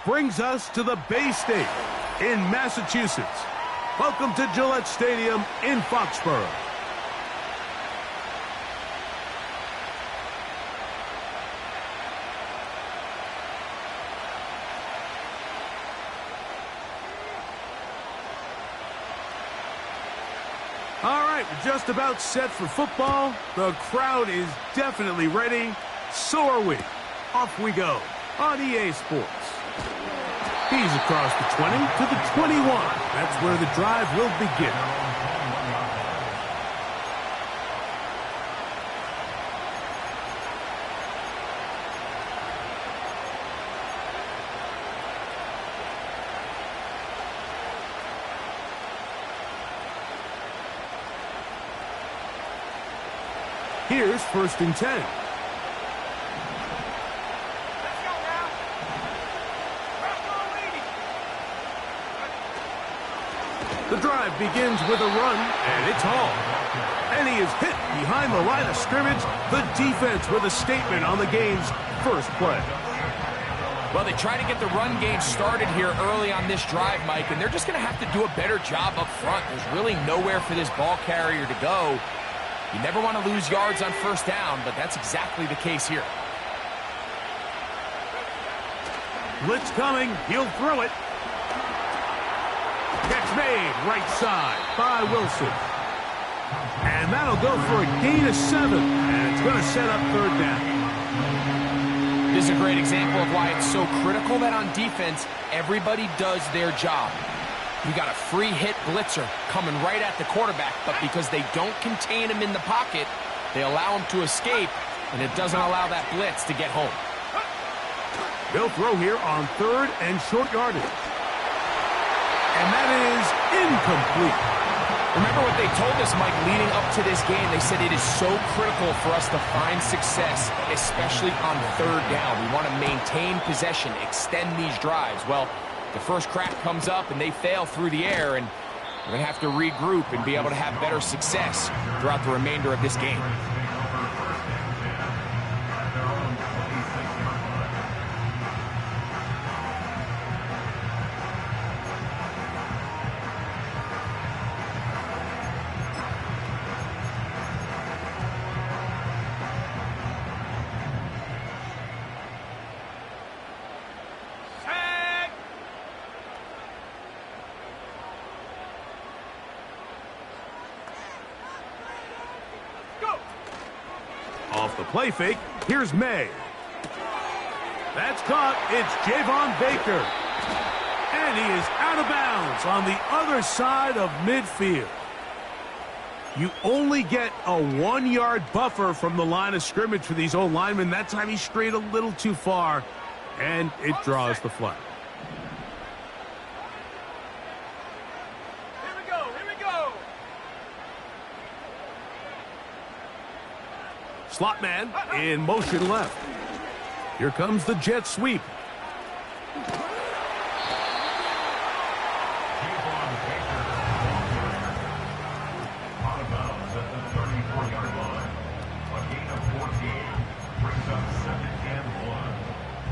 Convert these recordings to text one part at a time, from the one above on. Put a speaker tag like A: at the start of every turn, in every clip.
A: brings us to the Bay State in Massachusetts. Welcome to Gillette Stadium in Foxborough. All right, we're just about set for football. The crowd is definitely ready. So are we. Off we go on EA Sports. He's across the 20 to the 21. That's where the drive will begin. Here's 1st and 10. The drive begins with a run, and it's hauled. And he is hit behind the line of scrimmage. The defense with a statement on the game's first play.
B: Well, they try to get the run game started here early on this drive, Mike, and they're just going to have to do a better job up front. There's really nowhere for this ball carrier to go. You never want to lose yards on 1st down, but that's exactly the case here.
A: Blitz coming. He'll throw it. Catch made right side by Wilson. And that'll go for a gain of 7. And it's going to set up 3rd down.
B: This is a great example of why it's so critical that on defense, everybody does their job. You got a free hit blitzer coming right at the quarterback, but because they don't contain him in the pocket, they allow him to escape, and it doesn't allow that blitz to get home.
A: They'll throw here on 3rd and short yardage. And that is incomplete.
B: Remember what they told us, Mike, leading up to this game. They said it is so critical for us to find success, especially on 3rd down. We want to maintain possession, extend these drives. Well, the first crack comes up and they fail through the air, and we're going to have to regroup and be able to have better success throughout the remainder of this game.
A: Off the play fake, here's May. That's caught. It's Javon Baker. And he is out of bounds on the other side of midfield. You only get a 1-yard buffer from the line of scrimmage for these old linemen. That time he strayed a little too far, and it draws the flag. Slot man in motion left. Here comes the jet sweep.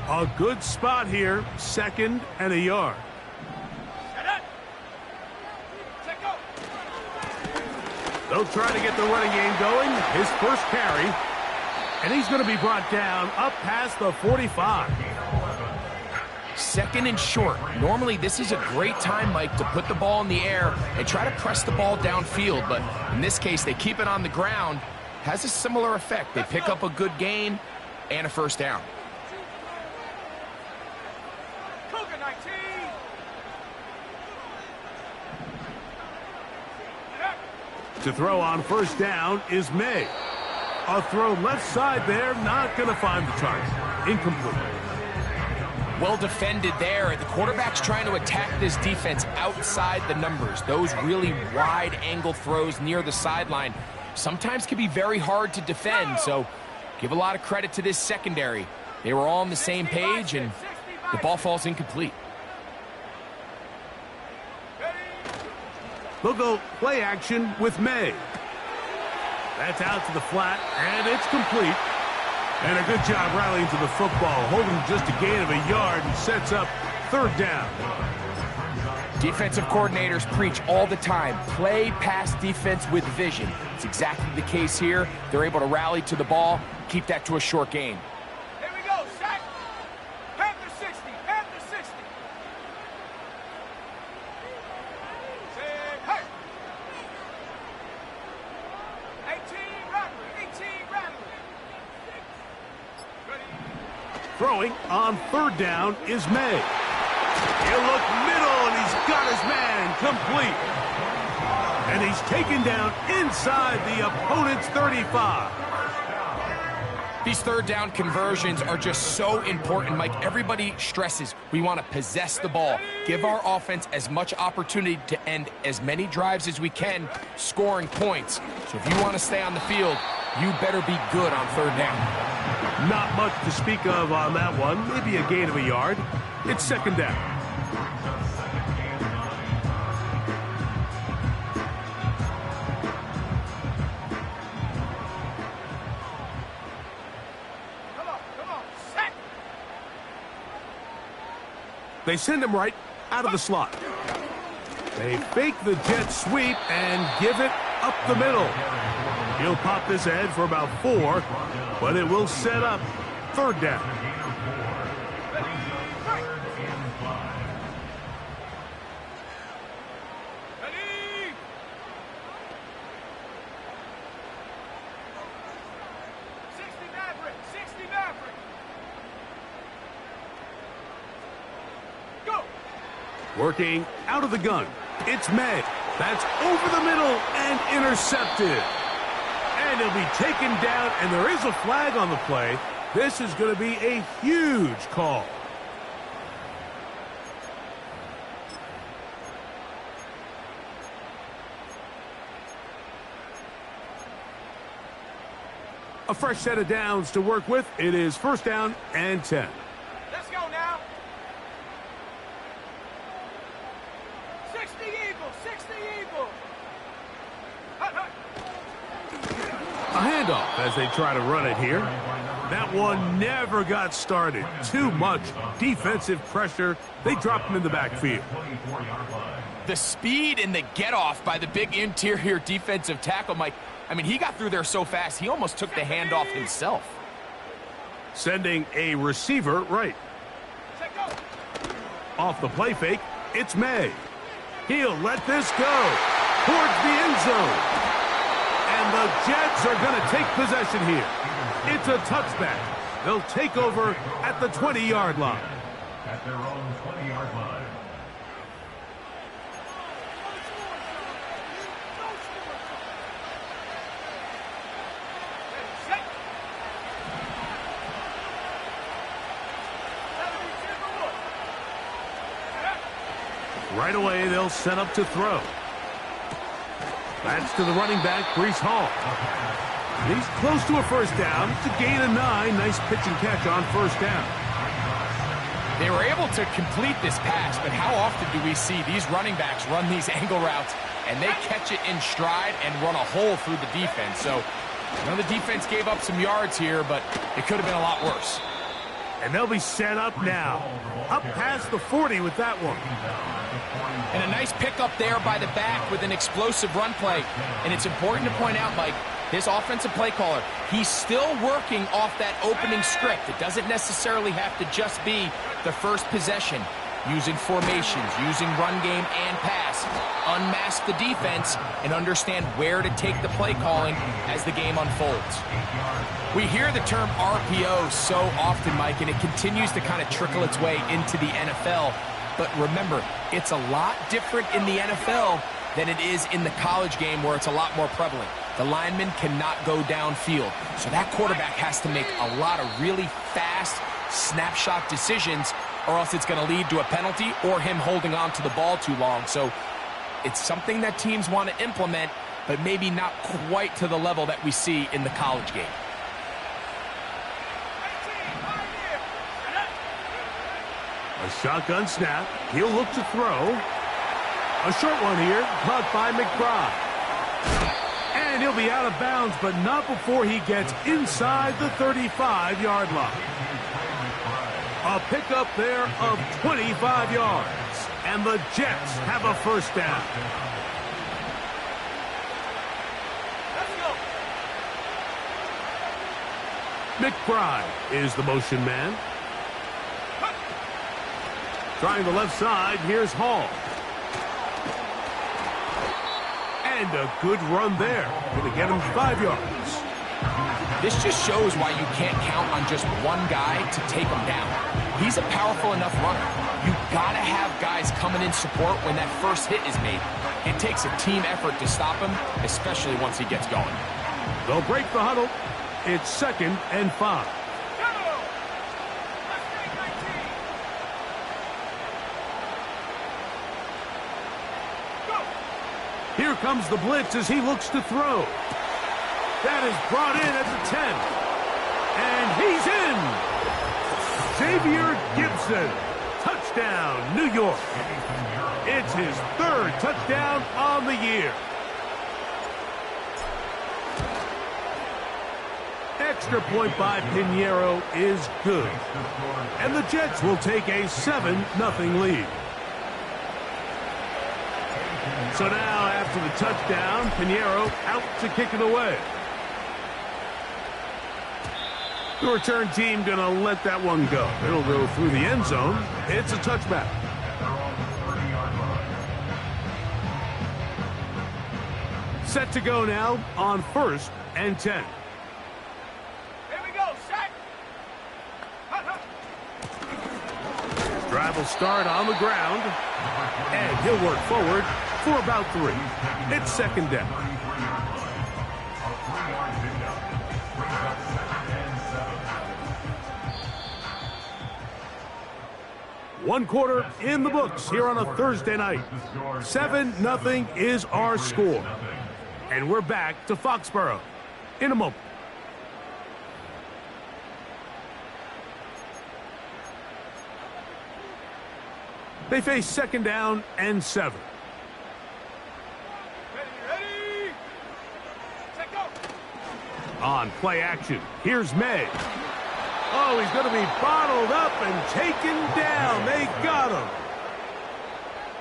A: A good spot here, 2nd and a yard. They'll try to get the running game going. His first carry. And he's going to be brought down up past the 45.
B: 2nd and short. Normally, this is a great time, Mike, to put the ball in the air and try to press the ball downfield. But in this case, they keep it on the ground. Has a similar effect. They pick up a good gain and a 1st down.
A: To throw on 1st down is May. A throw left side there, not going to find the target. Incomplete.
B: Well defended there. The quarterback's trying to attack this defense outside the numbers. Those really wide angle throws near the sideline sometimes can be very hard to defend, so give a lot of credit to this secondary. They were all on the same page, and the ball falls incomplete.
A: They'll go play action with May. That's out to the flat, and it's complete. And a good job rallying to the football, holding just a gain of a yard, and sets up third down.
B: Defensive coordinators preach all the time, play pass defense with vision. It's exactly the case here. They're able to rally to the ball, keep that to a short gain.
C: Here we go, sack. Panther 60, Panther 60. Say, hey. 18 Rattler. Ready.
A: Throwing on third down is May. He'll look middle, and he's got his man complete. And he's taken down inside the opponent's 35.
B: These third down conversions are just so important, Mike. Everybody stresses we want to possess the ball, give our offense as much opportunity to end as many drives as we can, scoring points. So if you want to stay on the field, you better be good on third down.
A: Not much to speak of on that one. Maybe a gain of a yard. It's second down.
C: Come on, sack.
A: They send him right out of the slot. They fake the jet sweep and give it up the middle. He'll pop this ahead for about 4, but it will set up third down.
C: Ready. 60 Maverick. Go.
A: Working out of the gun. It's May. That's over the middle and intercepted. And he'll be taken down, and there is a flag on the play. This is going to be a huge call. A fresh set of downs to work with. It is first down and 10.
C: Let's go now. 60 Eagles.
A: A handoff as they try to run it here. That one never got started. Too much defensive pressure. They dropped him in the backfield.
B: The speed and the get-off by the big interior defensive tackle, Mike. I mean, he got through there so fast, he almost took the handoff himself.
A: Sending a receiver right.
C: Set go.
A: Off the play fake, it's May. He'll let this go towards the end zone. And the Jets are going to take possession here. It's a touchback. They'll take over at the 20-yard line.
D: At their own 20-yard line.
C: Set.
A: Right away, they'll set up to throw. That's to the running back, Breece Hall. He's close to a first down. It's a gain of 9. Nice pitch and catch on first down.
B: They were able to complete this pass, but how often do we see these running backs run these angle routes and they catch it in stride and run a hole through the defense? So, I know the defense gave up some yards here, but it could have been a lot worse.
A: And they'll be set up now. Up past the 40 with that one.
B: And a nice pickup there by the back with an explosive run play. And it's important to point out, Mike, this offensive play caller, he's still working off that opening script. It doesn't necessarily have to just be the first possession. Using formations, using run game and pass. Unmask the defense and understand where to take the play calling as the game unfolds. We hear the term RPO so often, Mike, and it continues to kind of trickle its way into the NFL. But remember, it's a lot different in the NFL than it is in the college game where it's a lot more prevalent. The lineman cannot go downfield. So that quarterback has to make a lot of really fast snapshot decisions, or else it's going to lead to a penalty or him holding on to the ball too long. So it's something that teams want to implement, but maybe not quite to the level that we see in the college game.
A: A shotgun snap. He'll look to throw. A short one here, caught by McBride. And he'll be out of bounds, but not before he gets inside the 35-yard line. A pickup there of 25 yards. And the Jets have a first down. McBride is the motion man. Trying the left side, here's Hall. And a good run there. Going to get him 5 yards.
B: This just shows why you can't count on just one guy to take him down. He's a powerful enough runner. You got to have guys coming in support when that first hit is made. It takes a team effort to stop him, especially once he gets going.
A: They'll break the huddle. It's 2nd and 5. Here comes the blitz as he looks to throw. That is brought in at the 10. And he's in. Xavier Gibson. Touchdown, New York. It's his 3rd touchdown on the year. Extra point by Pinheiro is good. And the Jets will take a 7-0 lead. So now, after the touchdown, Pinheiro out to kick it away. The return team going to let that one go. It'll go through the end zone. It's a touchback. Set to go now on 1st and 10.
C: Here we go, set.
A: Drive will start on the ground. And he'll work forward for about 3. It's 2nd down. One quarter in the books here on a Thursday night. 7-0 is our score. And we're back to Foxborough in a moment. They face 2nd down and 7.
C: Ready. Set, go.
A: On play action, here's May. Oh, he's going to be bottled up and taken down. They got him.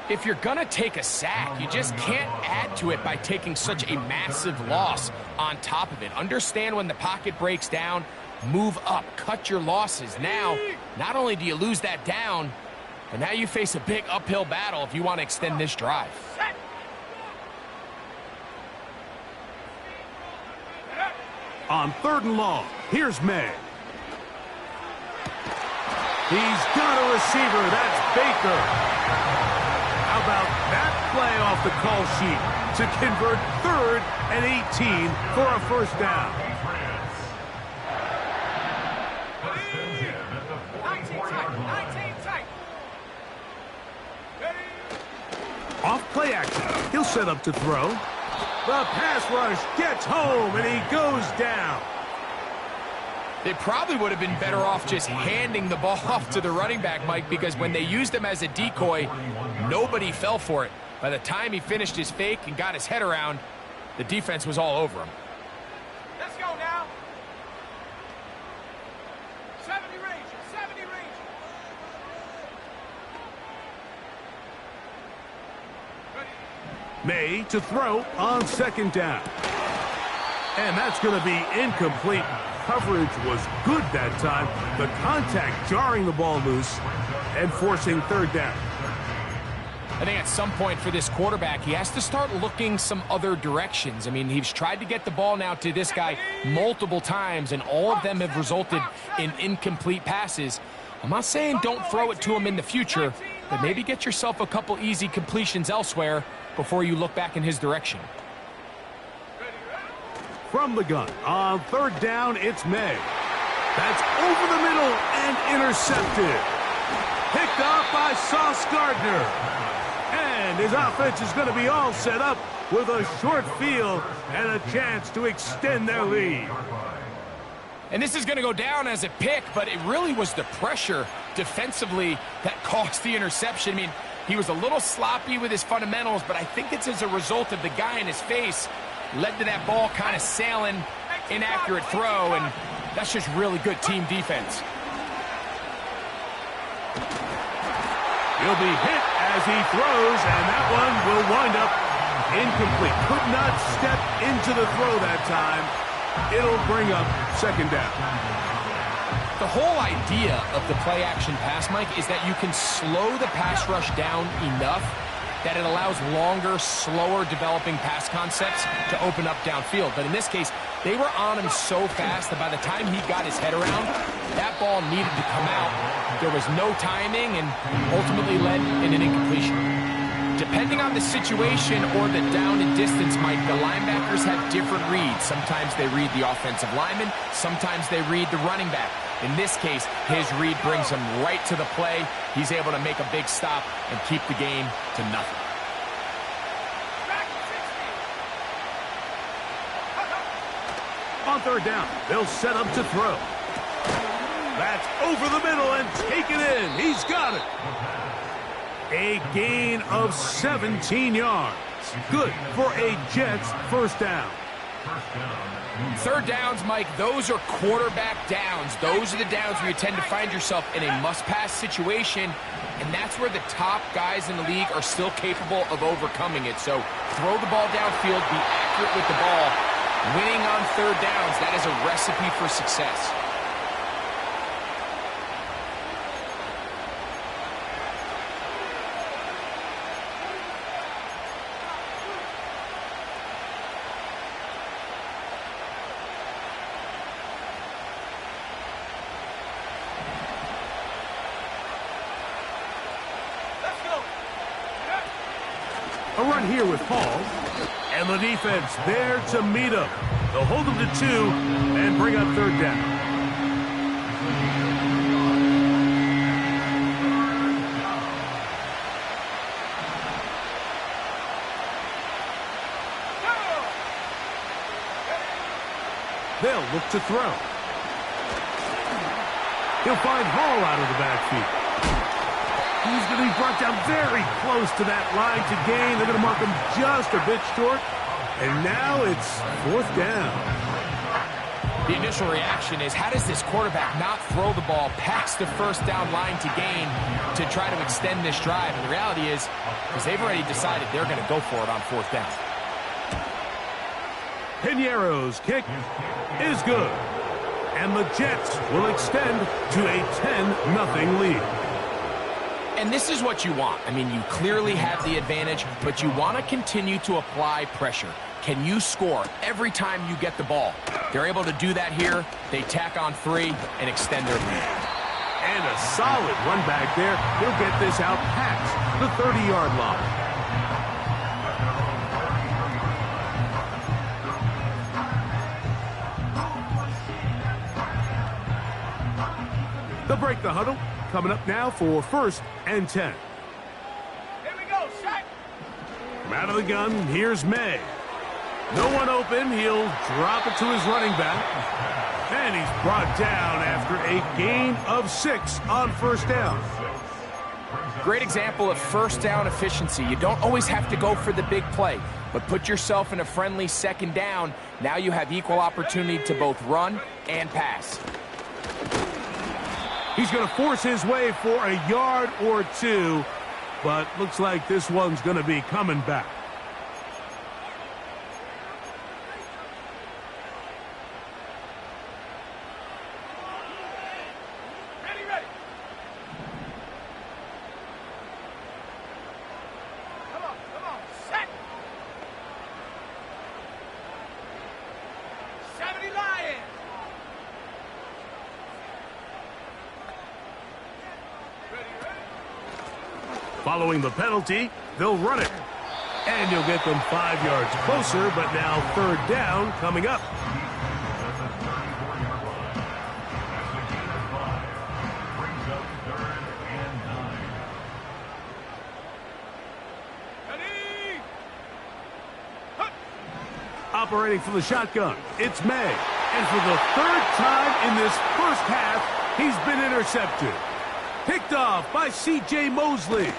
B: If you're going to take a sack, you just can't add to it by taking such a massive loss on top of it. Understand when the pocket breaks down, move up, cut your losses. Now, not only do you lose that down, but now you face a big uphill battle if you want to extend this drive.
A: On 3rd and long, here's May. He's got a receiver. That's Baker. How about that play off the call sheet to convert 3rd and 18 for a first down?
C: 19 tight.
A: Off play action. He'll set up to throw. The pass rush gets home, and he goes down.
B: They probably would have been better off just handing the ball off to the running back, Mike, because when they used him as a decoy, nobody fell for it. By the time he finished his fake and got his head around, the defense was all over him.
C: Let's go now. 70 range. 70 range.
A: May to throw on 2nd down. And that's going to be incomplete. Coverage was good that time. The contact jarring the ball loose and forcing 3rd down.
B: I think at some point for this quarterback, he has to start looking some other directions. I mean, he's tried to get the ball now to this guy multiple times, and all of them have resulted in incomplete passes. I'm not saying don't throw it to him in the future, but maybe get yourself a couple easy completions elsewhere before you look back in his direction.
A: From the gun, on 3rd down, it's May. That's over the middle and intercepted. Picked off by Sauce Gardner. And his offense is going to be all set up with a short field and a chance to extend their lead.
B: And this is going to go down as a pick, but it really was the pressure defensively that caused the interception. I mean, he was a little sloppy with his fundamentals, but I think it's as a result of the guy in his face led to that ball kind of sailing, inaccurate throw, and that's just really good team defense.
A: He'll be hit as he throws, and that one will wind up incomplete. Could not step into the throw that time. It'll bring up second down.
B: The whole idea of the play-action pass, Mike, is that you can slow the pass rush down enough that it allows longer, slower developing pass concepts to open up downfield. But in this case, they were on him so fast that by the time he got his head around, that ball needed to come out. There was no timing and ultimately led in an incompletion. Depending on the situation or the down and distance, Mike, the linebackers have different reads. Sometimes they read the offensive lineman, sometimes they read the running back. In this case, his read brings him right to the play. He's able to make a big stop and keep the game to nothing.
A: On third down, they'll set up to throw. That's over the middle and taken in. He's got it. A gain of 17 yards. Good for a Jets first down.
B: Third downs, Mike, those are quarterback downs. Those are the downs where you tend to find yourself in a must-pass situation, and that's where the top guys in the league are still capable of overcoming it. So throw the ball downfield, be accurate with the ball. Winning on third downs, that is a recipe for success.
A: A run here with Paul. And the defense there to meet him. They'll hold him to 2 and bring up third down. They'll look to throw. He'll find Hall out of the backfield. He's going to be brought down very close to that line to gain. They're going to mark him just a bit short. And now it's fourth down.
B: The initial reaction is, how does this quarterback not throw the ball past the first down line to gain to try to extend this drive? And the reality is, because they've already decided they're going to go for it on fourth down.
A: Piñeiro's kick is good. And the Jets will extend to a 10-0 lead.
B: And this is what you want. I mean, you clearly have the advantage, but you want to continue to apply pressure. Can you score every time you get the ball? They're able to do that here. They tack on 3 and extend their lead.
A: And a solid run back there. He'll get this out past the 30-yard line. They'll break the huddle. Coming up now for 1st and 10.
C: Here we go, Shaq.
A: From out of the gun, here's May. No one open. He'll drop it to his running back. And he's brought down after a gain of 6 on first down.
B: Great example of first down efficiency. You don't always have to go for the big play, but put yourself in a friendly second down. Now you have equal opportunity to both run and pass.
A: He's going to force his way for a yard or 2, but looks like this one's going to be coming back.
C: Ready. Come on, set. 70 Lions.
A: Following the penalty, they'll run it. And you'll get them 5 yards closer, but now third down coming up. Operating from the shotgun, it's May. And for the 3rd time in this first half, he's been intercepted. Picked off by C.J. Mosley.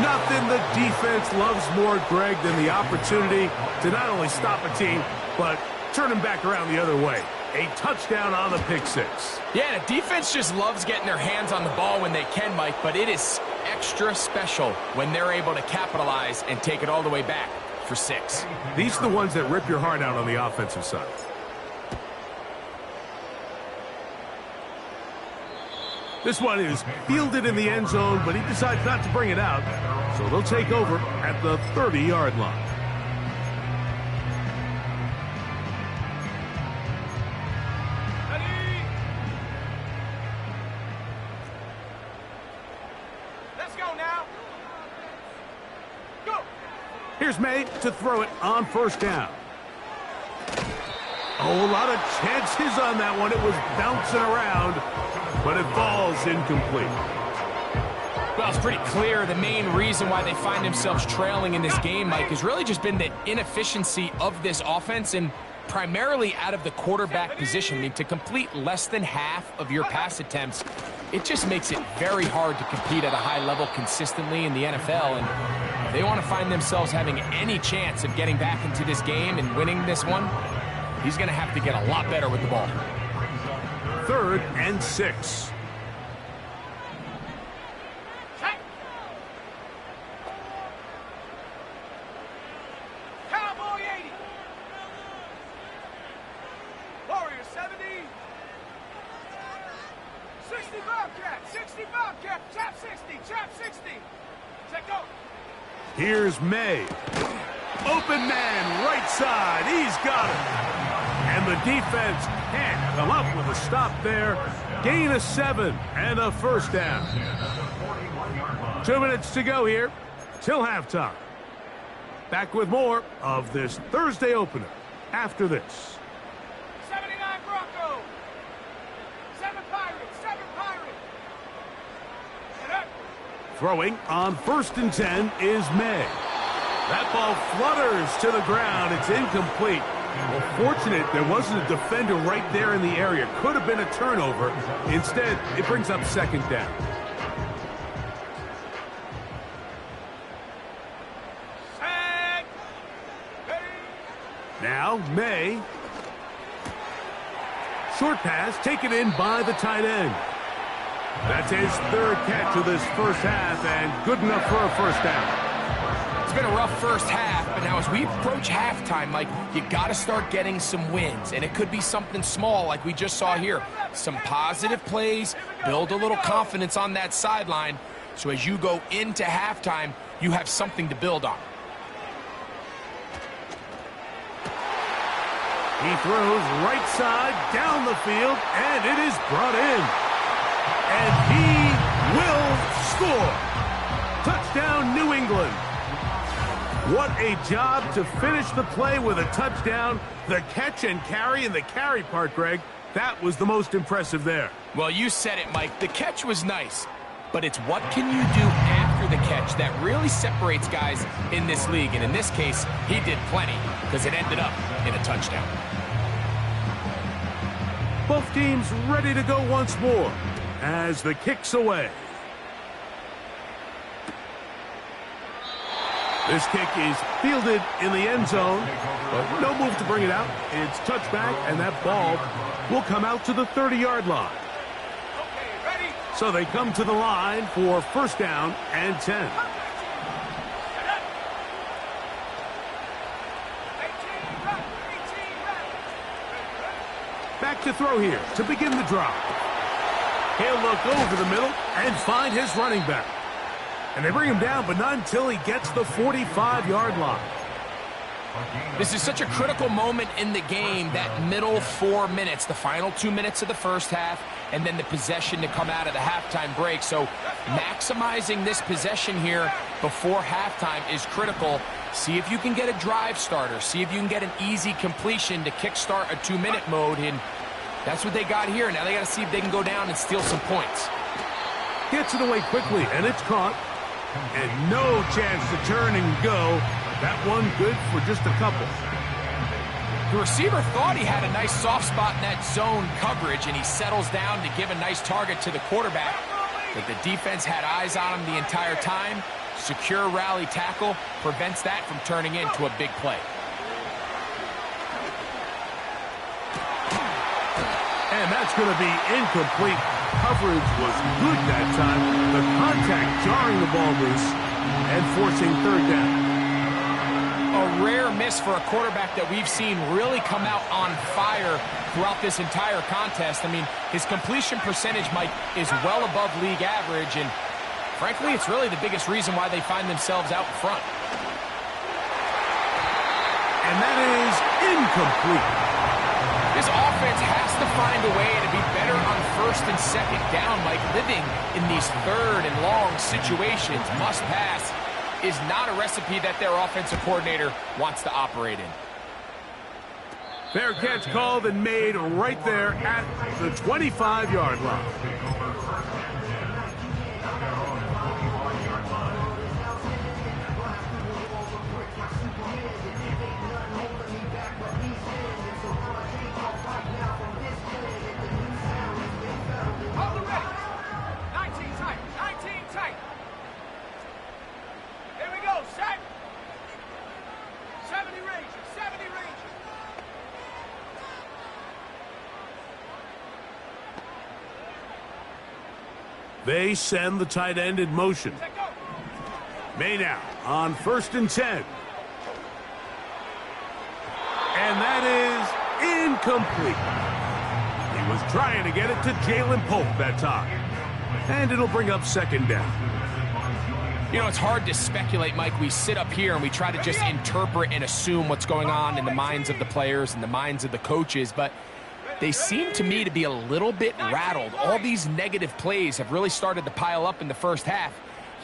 A: Nothing the defense loves more, Greg, than the opportunity to not only stop a team, but turn them back around the other way. a touchdown on the pick six.
B: Yeah, the defense just loves getting their hands on the ball when they can, Mike, but it is extra special when they're able to capitalize and take it all the way back for 6.
A: These are the ones that rip your heart out on the offensive side. This one is fielded in the end zone, but he decides not to bring it out, so they'll take over at the 30-yard line.
C: Ready? Let's go now. Go.
A: Here's May to throw it on first down. Oh, a lot of chances on that one. It was bouncing around, but it falls incomplete.
B: Well, it's pretty clear the main reason why they find themselves trailing in this game, Mike, has really just been the inefficiency of this offense and primarily out of the quarterback position. I mean, to complete less than half of your pass attempts, it just makes it very hard to compete at a high level consistently in the NFL. And if they want to find themselves having any chance of getting back into this game and winning this one, he's going to have to get a lot better with the ball.
A: 3rd and 6.
C: Cowboy 80. Warrior 70. 60 Bobcat. 60 Bobcat. Chop 60. Chop 60. Check go.
A: Here's May. Open man, right side. He's got it. And the defense can't come up with a stop there. Gain of 7 and a first down. 2 minutes to go here till halftime. Back with more of this Thursday opener after this.
C: 79 Bronco. 7 Pirates. 7 Pirates. Get up.
A: Throwing on 1st and 10 is May. That ball flutters to the ground. It's incomplete. Well, fortunate there wasn't a defender right there in the area. Could have been a turnover. Instead, it brings up 2nd down.
C: Set. Ready.
A: Now, May. Short pass taken in by the tight end. That's his 3rd catch of this first half, and good enough for a first down.
B: It's been a rough first half, but now as we approach halftime, Mike, you got to start getting some wins, and it could be something small like we just saw here. Some positive plays, build a little confidence on that sideline, so as you go into halftime, you have something to build on.
A: He throws right side down the field, and it is brought in. And he will score. Touchdown, New England. What a job to finish the play with a touchdown. The catch and carry, and the carry part, Greg, that was the most impressive there.
B: Well, you said it, Mike. The catch was nice, but it's what can you do after the catch that really separates guys in this league. And in this case, he did plenty because it ended up in a touchdown.
A: Both teams ready to go once more as the kick's away. This kick is fielded in the end zone, but no move to bring it out. It's touchback, and that ball will come out to the 30-yard line.
C: Okay, ready.
A: So they come to the line for first down and 10.
C: Set up. 18 run. 18 run.
A: Back to throw here to begin the drive. He'll look over the middle and find his running back. And they bring him down, but not until he gets the 45-yard line.
B: This is such a critical moment in the game, that middle 4 minutes, the final 2 minutes of the first half, and then the possession to come out of the halftime break. So maximizing this possession here before halftime is critical. See if you can get a drive starter. See if you can get an easy completion to kickstart a 2-minute mode. And that's what they got here. Now they got to see if they can go down and steal some points.
A: Gets it away quickly, and it's caught. And no chance to turn and go. That one good for just a couple.
B: The receiver thought he had a nice soft spot in that zone coverage, and he settles down to give a nice target to the quarterback. But the defense had eyes on him the entire time. Secure rally tackle prevents that from turning into a big play.
A: And that's going to be incomplete. Coverage was good that time. The contact jarring the ball loose and forcing third down.
B: A rare miss for a quarterback that we've seen really come out on fire throughout this entire contest. I mean, his completion percentage, Mike, is well above league average, and frankly, it's really the biggest reason why they find themselves out front.
A: And that is incomplete.
B: This offense has to find a way to be better on first and second down, Mike. Living in these third and long situations, must pass, is not a recipe that their offensive coordinator wants to operate in.
A: Fair catch called and made right there at the 25-yard line.
C: Hold it ready. 19 tight. 19 tight. Here we go. Set. 70 Rangers. 70 Rangers.
A: They send the tight end in motion.
C: Set go.
A: May now on 1st and 10. And that is incomplete. He was trying to get it to Jalen Pope that time. And it'll bring up second down.
B: You know, it's hard to speculate, Mike. We sit up here and we try to just interpret and assume what's going on in the minds of the players and the minds of the coaches, but they seem to me to be a little bit rattled. All these negative plays have really started to pile up in the first half.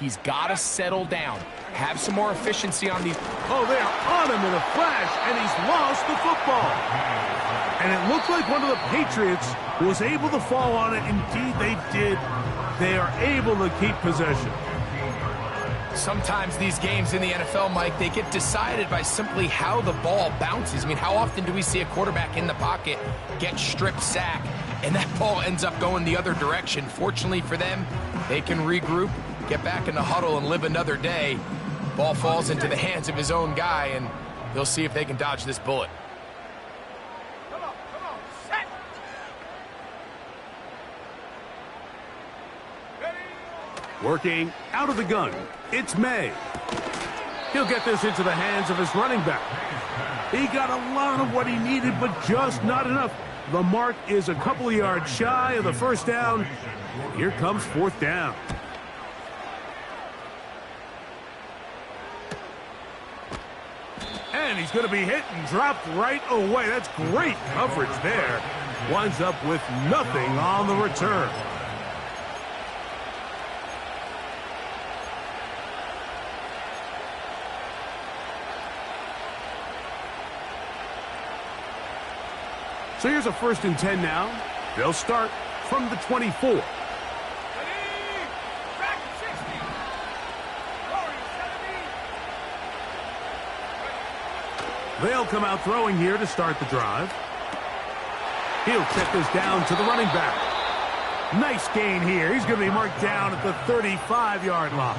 B: He's got to settle down, have some more efficiency on these.
A: Oh, they're on him in a flash, and he's lost the football. And it looked like one of the Patriots was able to fall on it. Indeed, they did. They are able to keep possession.
B: Sometimes these games in the NFL, Mike, they get decided by simply how the ball bounces. I mean, how often do we see a quarterback in the pocket get strip sack, and that ball ends up going the other direction? Fortunately for them, they can regroup, get back in the huddle, and live another day. Ball falls into the hands of his own guy, and they'll see if they can dodge this bullet.
C: Come on. Set. Ready.
A: Working out of the gun, it's May. He'll get this into the hands of his running back. He got a lot of what he needed, but just not enough. The mark is a couple of yards shy of the first down. Here comes fourth down. And he's going to be hit and dropped right away. That's great coverage there. Winds up with nothing on the return. So here's a 1st and 10 now. They'll start from the 24.
C: Ready. Back to 60. Warriors 70.
A: They'll come out throwing here to start the drive. He'll check this down to the running back. Nice gain here. He's going to be marked down at the 35-yard line.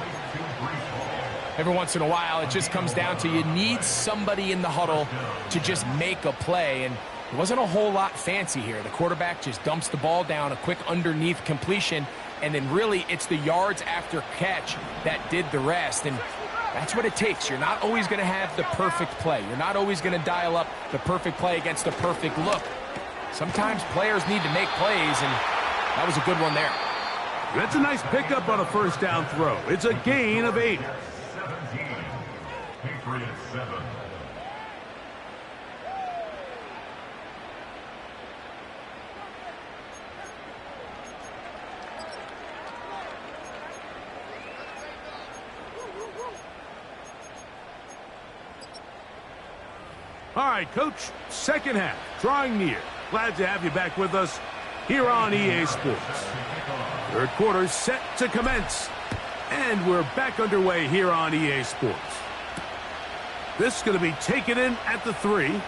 B: Every once in a while, it just comes down to you need somebody in the huddle to just make a play, and it wasn't a whole lot fancy here. The quarterback just dumps the ball down, a quick underneath completion, and then really it's the yards after catch that did the rest. And that's what it takes. You're not always going to have the perfect play. You're not always going to dial up the perfect play against the perfect look. Sometimes players need to make plays, and that was a good one there.
A: That's a nice pickup on a first down throw. It's a gain of 8.
D: 17. Patriots 7.
A: All right, Coach, second half, drawing near. Glad to have you back with us here on EA Sports. Third quarter set to commence, and we're back underway here on EA Sports. This is going to be taken in at the 3.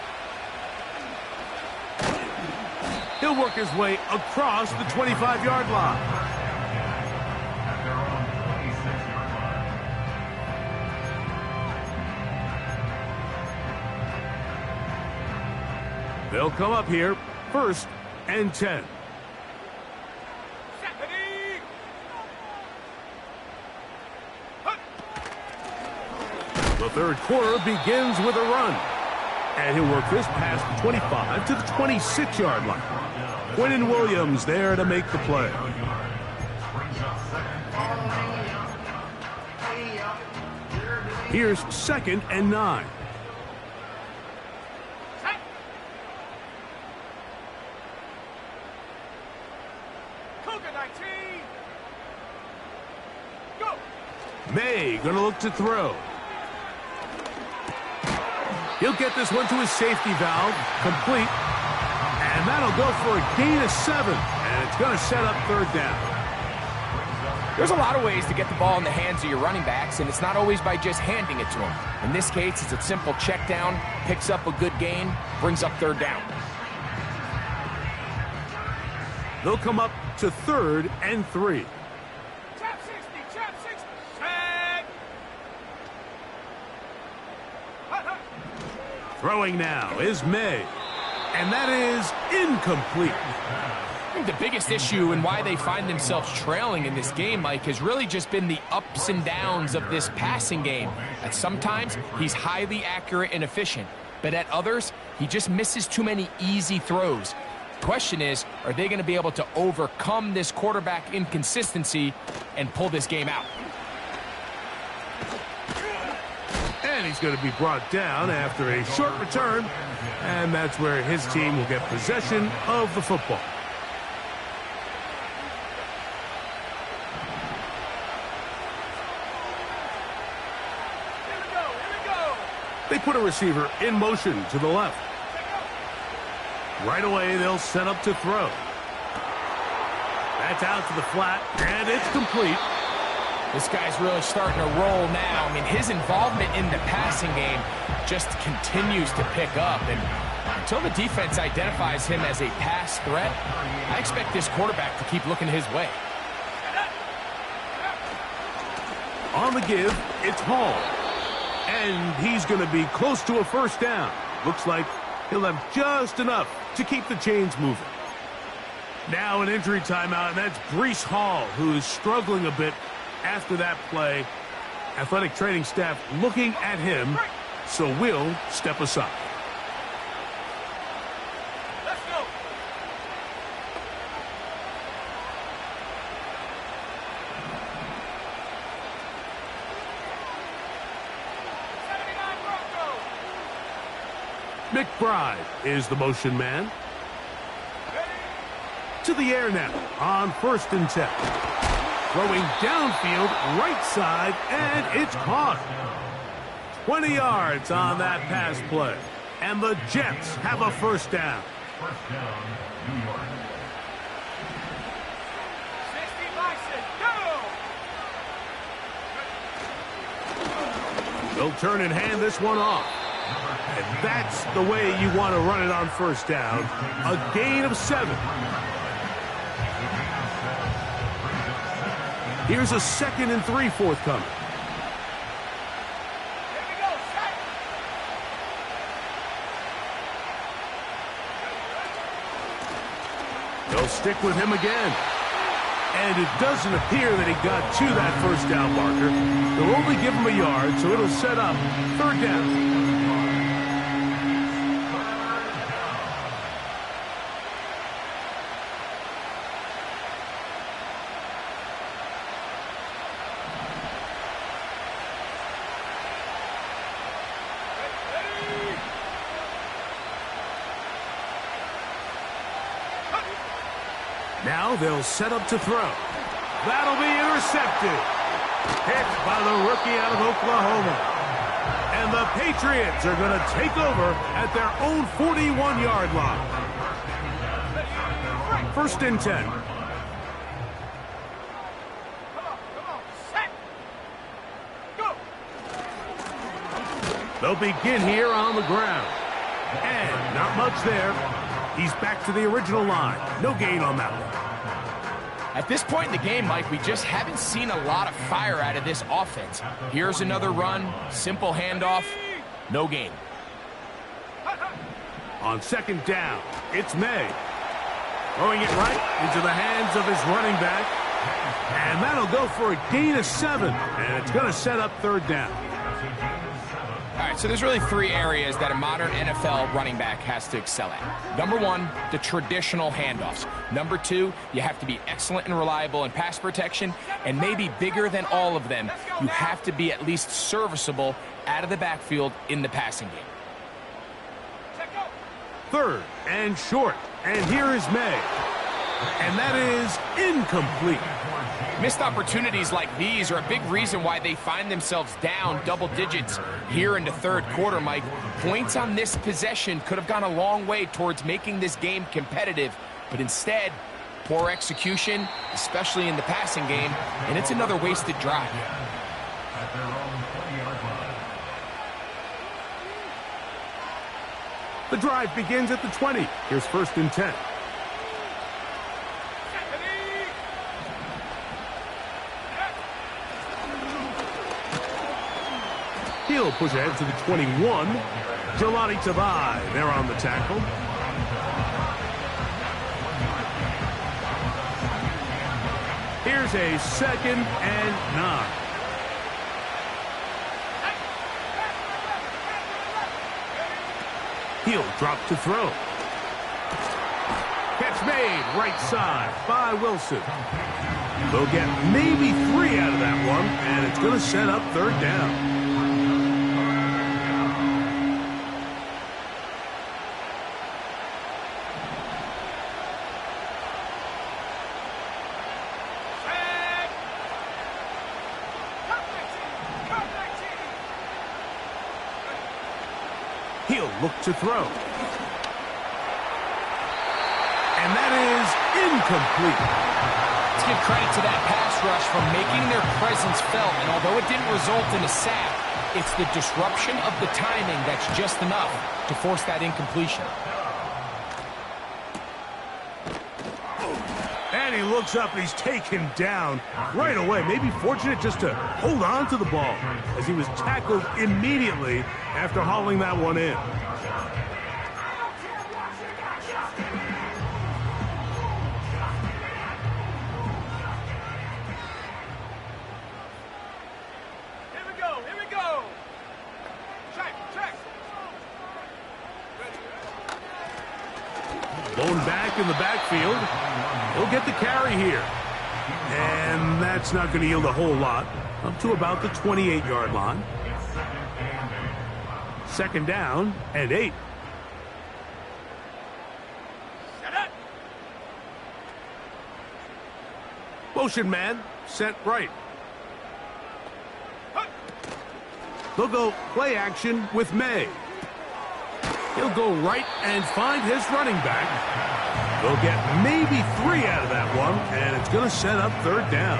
A: He'll work his way across the 25-yard line. They'll come up here, 1st and 10. The third quarter begins with a run. And he'll work this past the 25 to the 26-yard line. Quinnen Williams there to make the play. Here's 2nd and 9.
C: Cougar 19. Go.
A: May gonna look to throw. He'll get this one to his safety valve, complete. And that'll go for a gain of 7. And it's gonna set up 3rd down.
B: There's a lot of ways to get the ball in the hands of your running backs, and it's not always by just handing it to them. In this case, it's a simple check down, picks up a good gain, brings up 3rd down.
A: They'll come up to 3rd and 3.
C: Chop 60. Chop 60. Tag.
A: Throwing now is May. And that is incomplete.
B: I think the biggest issue and why they find themselves trailing in this game, Mike, has really just been the ups and downs of this passing game. At sometimes, he's highly accurate and efficient, but at others, he just misses too many easy throws. The question is, are they going to be able to overcome this quarterback inconsistency and pull this game out?
A: And he's going to be brought down after a short return. And that's where his team will get possession of the football. They put a receiver in motion to the left. Right away, they'll set up to throw. That's out to the flat, and it's complete.
B: This guy's really starting to roll now. I mean, his involvement in the passing game just continues to pick up. And until the defense identifies him as a pass threat, I expect this quarterback to keep looking his way.
A: On the give, it's Hall. And he's going to be close to a 1st down. Looks like he'll have just enough to keep the chains moving. Now an injury timeout, and that's Breece Hall, who is struggling a bit after that play. Athletic training staff looking at him, so we'll step aside.
C: Let's go.
A: McBride is the motion man. To the air now on 1st and 10. Throwing downfield, right side, and it's caught. 20 yards on that pass play. And the Jets have a 1st down.
D: 1st down, New York.
C: 60 Bison. Go.
A: They'll turn and hand this one off. And that's the way you want to run it on 1st down. A gain of 7. Here's a 2nd and 3 forthcoming.
C: Here we go. Set.
A: They'll stick with him again. And it doesn't appear that he got to that 1st down marker. They'll only give him a yard, so it'll set up 3rd down. Now they'll set up to throw. That'll be intercepted. Hit by the rookie out of Oklahoma. And the Patriots are going to take over at their own 41-yard line. 1st and 10.
C: Come on. Set. Go.
A: They'll begin here on the ground. And not much there. He's back to the original line. No gain on that one.
B: At this point in the game, Mike, we just haven't seen a lot of fire out of this offense. Here's another run, simple handoff, no gain.
A: On 2nd down, it's May. Throwing it right into the hands of his running back. And that'll go for a gain of 7. And it's going to set up 3rd down.
B: All right, so there's really three areas that a modern NFL running back has to excel at. Number one, the traditional handoffs. Number two, you have to be excellent and reliable in pass protection. And maybe bigger than all of them, you have to be at least serviceable out of the backfield in the passing game.
A: Third and short. And here is May. And that is incomplete.
B: Missed opportunities like these are a big reason why they find themselves down double digits here in the third quarter, Mike. Points on this possession could have gone a long way towards making this game competitive, but instead, poor execution, especially in the passing game, and it's another wasted drive.
D: At their own 20-yard line.
A: The drive begins at the 20. Here's first and 10. He'll push ahead to the 21. Jelani Tavai there on the tackle. Here's a 2nd and 9. He'll drop to throw. Catch made right side by Wilson. They'll get maybe 3 out of that one, and it's going to set up third down. He'll look to throw. And that is incomplete.
B: Let's give credit to that pass rush for making their presence felt. And although it didn't result in a sack, it's the disruption of the timing that's just enough to force that incompletion.
A: And he looks up and he's taken down right away. Maybe fortunate just to hold on to the ball as he was tackled immediately after hauling that one in.
C: Here we go. Check.
A: Blown back in the backfield. He'll get the carry here. And that's not going to yield a whole lot. Up to about the 28-yard line. 2nd down and 8. Motion man sent right. They'll go play action with May. He'll go right and find his running back. They'll get maybe 3 out of that one, and it's going to set up third down.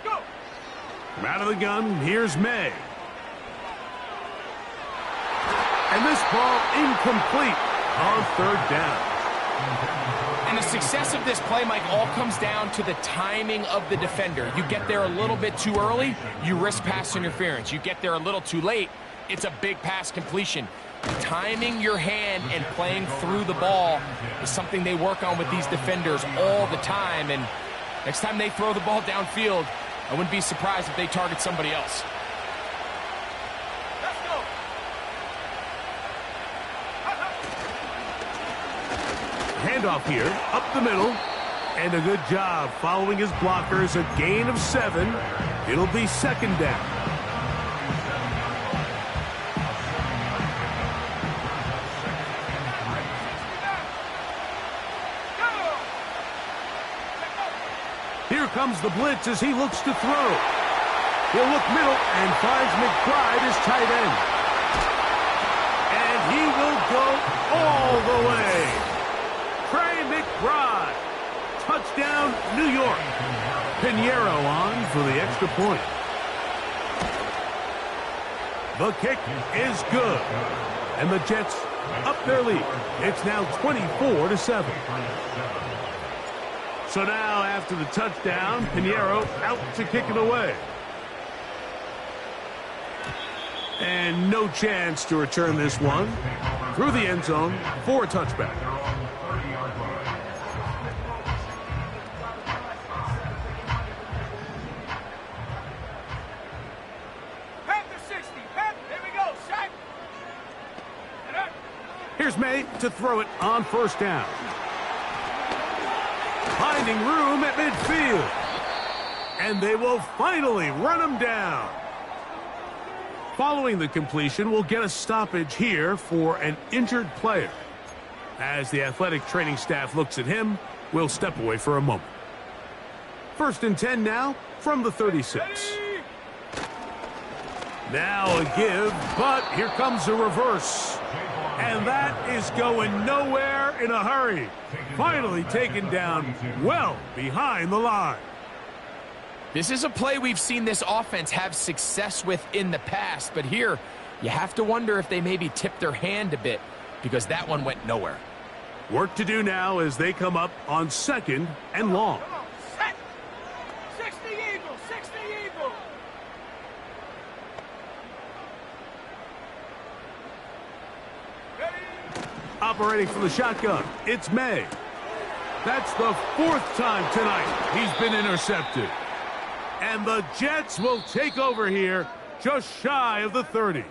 C: Go!
A: From out of the gun, here's May. And this ball incomplete on third down.
B: And the success of this play, Mike, all comes down to the timing of the defender. You get there a little bit too early, you risk pass interference. You get there a little too late, it's a big pass completion. Timing your hand and playing through the ball is something they work on with these defenders all the time. And next time they throw the ball downfield, I wouldn't be surprised if they target somebody else.
A: Handoff here, up the middle, and a good job following his blockers, a gain of 7. It'll be 2nd down. Here comes the blitz as he looks to throw. He'll look middle and finds McBride as tight end. And he will go all the way. Trey McBride. Touchdown, New York. Pinheiro on for the extra point. The kick is good. And the Jets up their lead. It's now 24-7. So now, after the touchdown, Pinheiro out to kick it away. And no chance to return this one through the end zone for a touchback. Here's May to throw it on first down. Finding room at midfield. And they will finally run him down. Following the completion, we'll get a stoppage here for an injured player. As the athletic training staff looks at him, we'll step away for a moment. 1st and 10 now from the 36. Now a give, but here comes a reverse. And that is going nowhere in a hurry. Finally taken down well behind the line.
B: This is a play we've seen this offense have success with in the past, but here you have to wonder if they maybe tipped their hand a bit because that one went nowhere.
A: Work to do now as they come up on 2nd and long.
C: Set. 60 Eagles, 60 Eagles.
A: Operating from the shotgun, it's May. That's the 4th time tonight he's been intercepted. And the Jets will take over here just shy of the 30.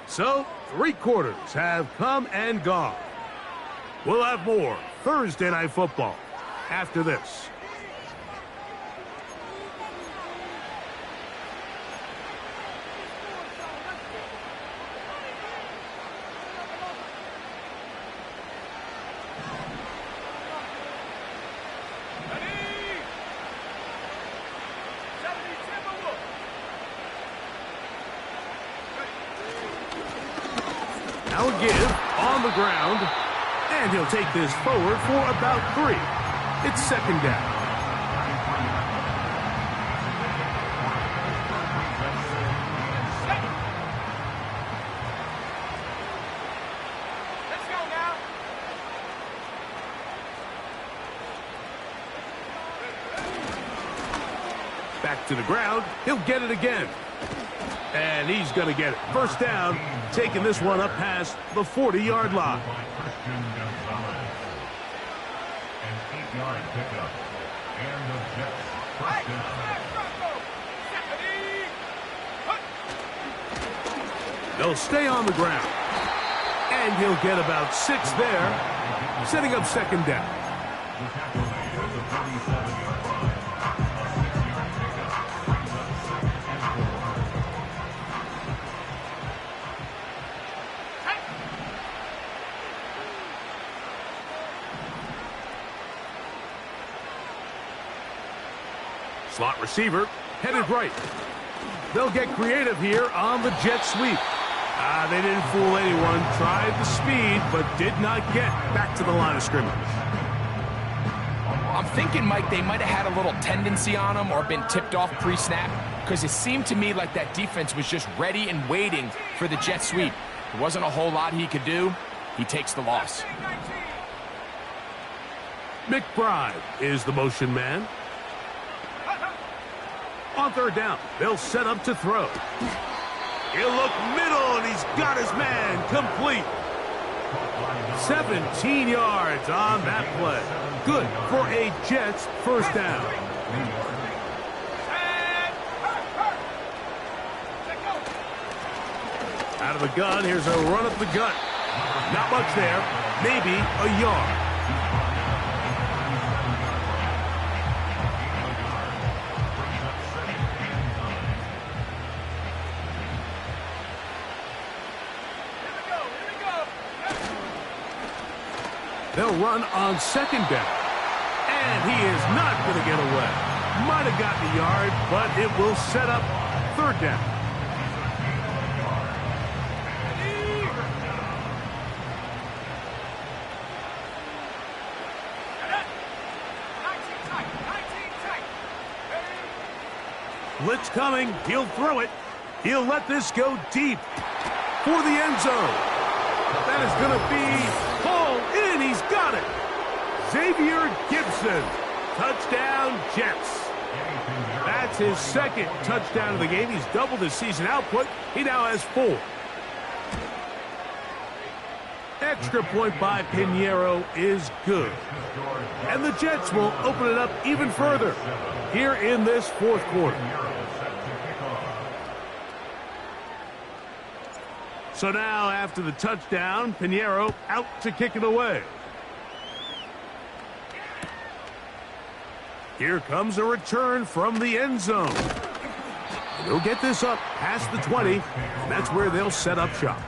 A: So, 3 quarters have come and gone. We'll have more Thursday Night Football after this. Now a give on the ground, and he'll take this forward for about 3. It's 2nd down.
C: Let's go now.
A: Back to the ground, he'll get it again. And he's going to get it. 1st down, taking this one up past the 40-yard line.
D: Christian Gonzalez. An 8-yard pickup. And the Jets first down.
A: They'll stay on the ground. And he'll get about 6 there, setting up 2nd down.
D: The tackle made at the 37-yard line. A 6-yard pickup brings up 2nd and 4.
A: Slot receiver headed right. They'll get creative here on the jet sweep. They didn't fool anyone. Tried the speed, but did not get back to the line of scrimmage.
B: I'm thinking, Mike, they might have had a little tendency on him or been tipped off pre-snap because it seemed to me like that defense was just ready and waiting for the jet sweep. There wasn't a whole lot he could do. He takes the loss.
A: McBride is the motion man. On 3rd down, they'll set up to throw. He'll look middle, and he's got his man complete. 17 yards on that play. Good for a Jets 1st down. Out of the gun, here's a run up the gut. Not much there, maybe a yard. They'll run on 2nd down. And he is not going to get away. Might have gotten a yard, but it will set up 3rd down. Blitz coming. He'll throw it. He'll let this go deep for the end zone. That is going to be pulled in. He's got it. Xavier Gibson. Touchdown, Jets. That's That's his second touchdown of the game. He's doubled his season output. He now has 4. Extra point by Piñeiro is good. And the Jets will open it up even further here in this fourth quarter. So now, after the touchdown, Piñeiro out to kick it away. Here comes a return from the end zone. They'll get this up past the 20, and that's where they'll set up shop.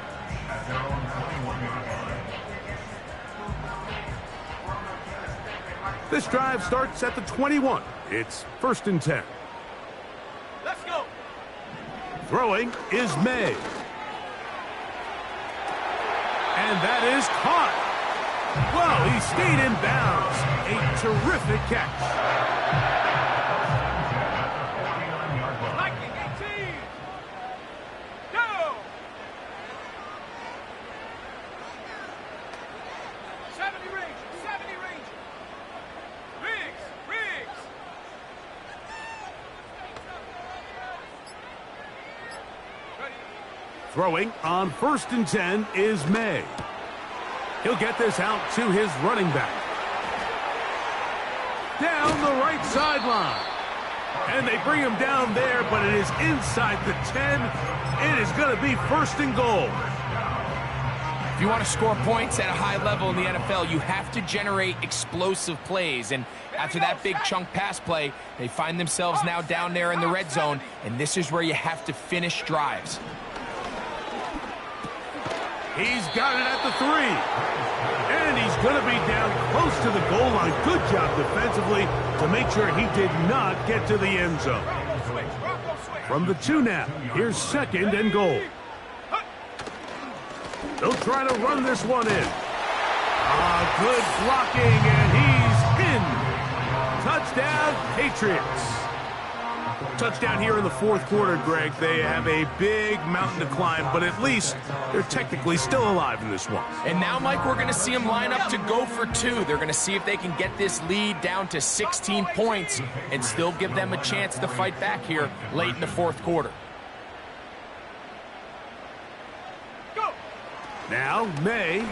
A: This drive starts at the 21. It's 1st and 10.
C: Let's go.
A: Throwing is May. And that is caught. Well, he stayed in bounds. A terrific catch.
C: Lightning 18. Go. 70 range. 70 range. Riggs. Ready.
A: Throwing on 1st and 10 is May. He'll get this out to his running back. Down the right sideline. And they bring him down there, but it is inside the 10. It is going to be 1st and goal.
B: If you want to score points at a high level in the NFL, you have to generate explosive plays. And after that big chunk pass play, they find themselves now down there in the red zone. And this is where you have to finish drives.
A: He's got it at the 3. And he's going to be down close to the goal line. Good job defensively to make sure he did not get to the end zone. From the 2 now, here's 2nd and goal. They'll try to run this one in. Good blocking, and he's in. Touchdown, Patriots. Touchdown here in the fourth quarter, Greg. They have a big mountain to climb, but at least they're technically still alive in this one.
B: And now, Mike, we're going to see them line up to go for 2. They're going to see if they can get this lead down to 16 points and still give them a chance to fight back here late in the fourth quarter.
C: Go.
A: Now, May.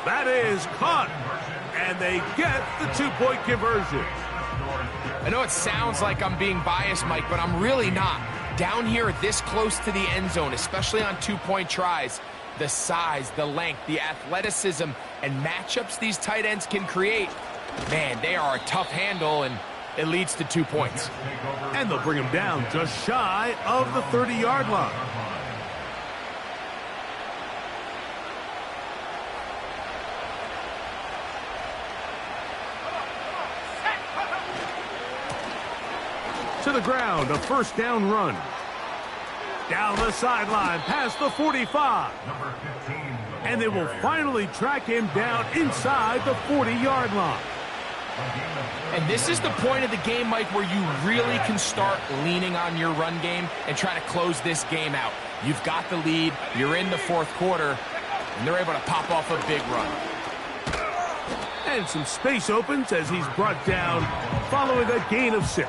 A: That is caught. And they get the 2-point conversion.
B: I know it sounds like I'm being biased, Mike, but I'm really not. Down here this close to the end zone, especially on 2-point tries, the size, the length, the athleticism, and matchups these tight ends can create, man, they are a tough handle, and it leads to 2 points.
A: And they'll bring him down just shy of the 30-yard line. To the ground, a 1st down run. Down the sideline, past the 45. And they will finally track him down inside the 40-yard line.
B: And this is the point of the game, Mike, where you really can start leaning on your run game and try to close this game out. You've got the lead, you're in the fourth quarter, and they're able to pop off a big run.
A: And some space opens as he's brought down following a gain of 6.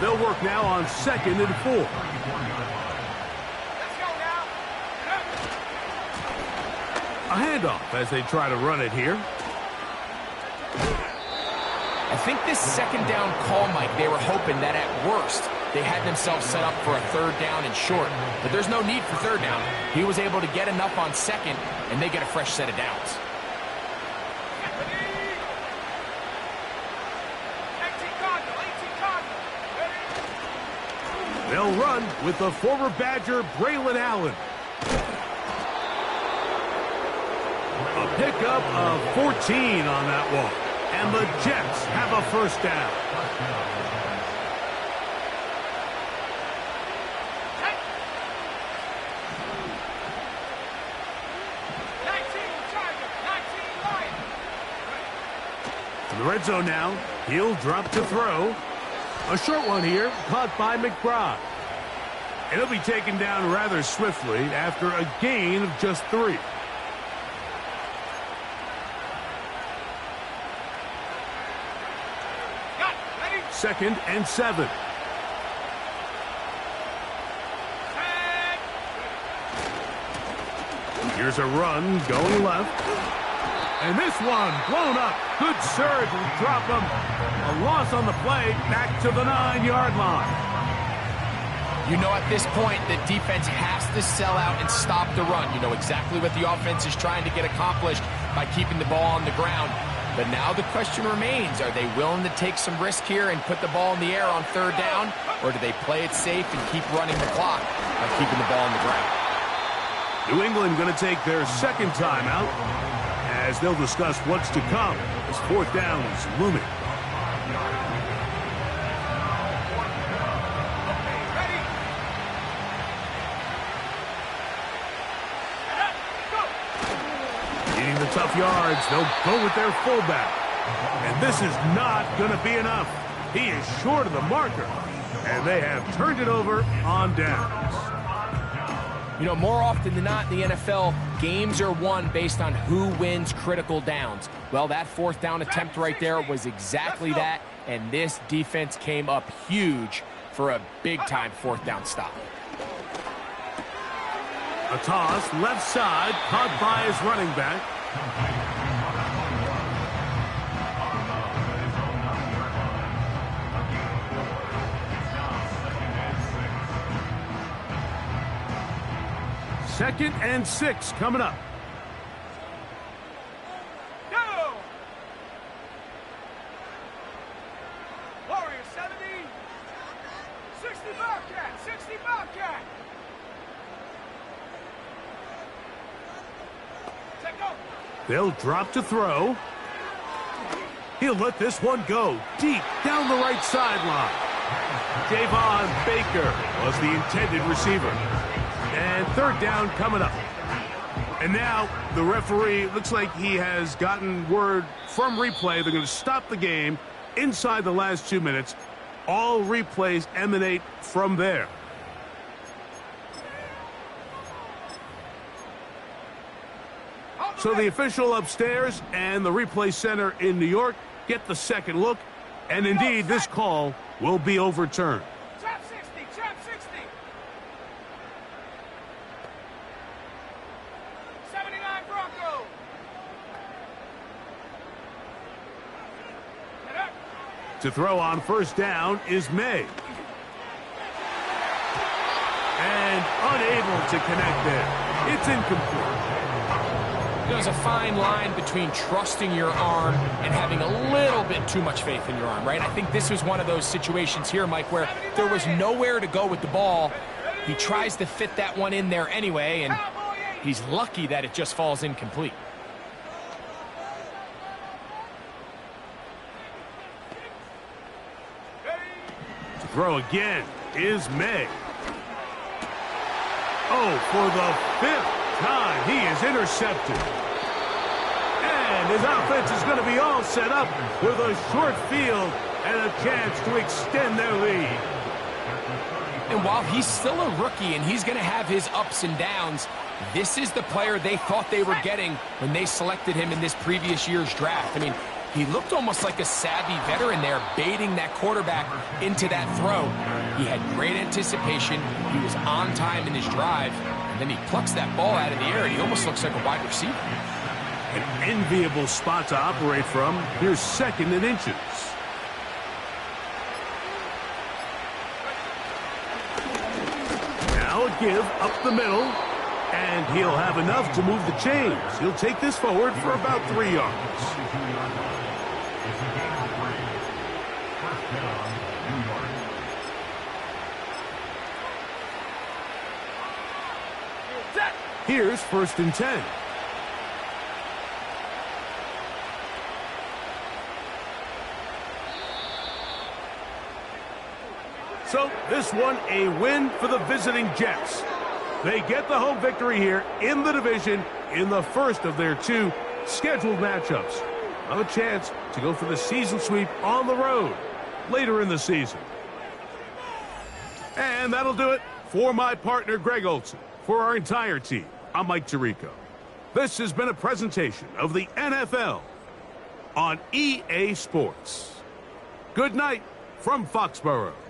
A: They'll work now on 2nd and 4.
C: Let's go now.
A: A handoff as they try to run it here.
B: I think this 2nd down call, Mike, they were hoping that at worst they had themselves set up for a 3rd down and short. But there's no need for 3rd down. He was able to get enough on 2nd, and they get a fresh set of downs.
C: 18 Cardinal.
A: They'll run with the former Badger, Braylon Allen. A pickup of 14 on that one. And the Jets have a 1st down. In the red zone now, he'll drop to throw. A short one here, caught by McBride. And he'll be taken down rather swiftly after a gain of just 3. 2nd and 7. Here's a run going left. And this one blown up. Good surge will drop him. A loss on the play, back to the 9-yard line.
B: You know, at this point, the defense has to sell out and stop the run. You know exactly what the offense is trying to get accomplished by keeping the ball on the ground. But now the question remains, are they willing to take some risk here and put the ball in the air on 3rd down? Or do they play it safe and keep running the clock by keeping the ball on the ground?
A: New England going to take their 2nd timeout as they'll discuss what's to come as 4th down is looming. Needing the tough yards, they'll go with their fullback. And this is not going to be enough. He is short of the marker, and they have turned it over on downs.
B: You know, more often than not in the NFL, games are won based on who wins critical downs. Well, that 4th down attempt right there was exactly that, and this defense came up huge for a big-time 4th down stop.
A: A toss, left side, caught by his running back. Second and 6 coming up.
C: Go! Warrior 70. 60 Bobcat. 60 Bobcat. Take go.
A: They'll drop to throw. He'll let this one go deep down the right sideline. Javon Baker was the intended receiver. And 3rd down coming up. And now the referee, looks like he has gotten word from replay. They're going to stop the game inside the last 2 minutes. All replays emanate from there. So the official upstairs and the replay center in New York get the second look. And indeed, this call will be overturned.
C: Trap 60. Trap 60. 79 Bronco.
A: To throw on 1st down is May. And unable to connect there. It's incomplete.
B: There's a fine line between trusting your arm and having a little bit too much faith in your arm, right? I think this was one of those situations here, Mike, where there was nowhere to go with the ball. He tries to fit that one in there anyway, and he's lucky that it just falls incomplete.
A: To throw again is May. Oh, for the 5th time, he is intercepted. And his offense is going to be all set up with a short field and a chance to extend their lead.
B: And while he's still a rookie and he's going to have his ups and downs, this is the player they thought they were getting when they selected him in this previous year's draft. I mean, he looked almost like a savvy veteran there, baiting that quarterback into that throw. He had great anticipation. He was on time in his drive. And then he plucks that ball out of the air, and he almost looks like a wide receiver.
A: An enviable spot to operate from. Here's 2nd and inches. Now a give up the middle, and he'll have enough to move the chains. He'll take this forward for about 3 yards. Here's 1st and 10. So this one a win for the visiting Jets. They get the home victory here in the division in the first of their 2 scheduled matchups. Have a chance to go for the season sweep on the road later in the season. And that'll do it for my partner Greg Olson. For our entire team, I'm Mike Tirico. This has been a presentation of the NFL on EA Sports. Good night from Foxborough.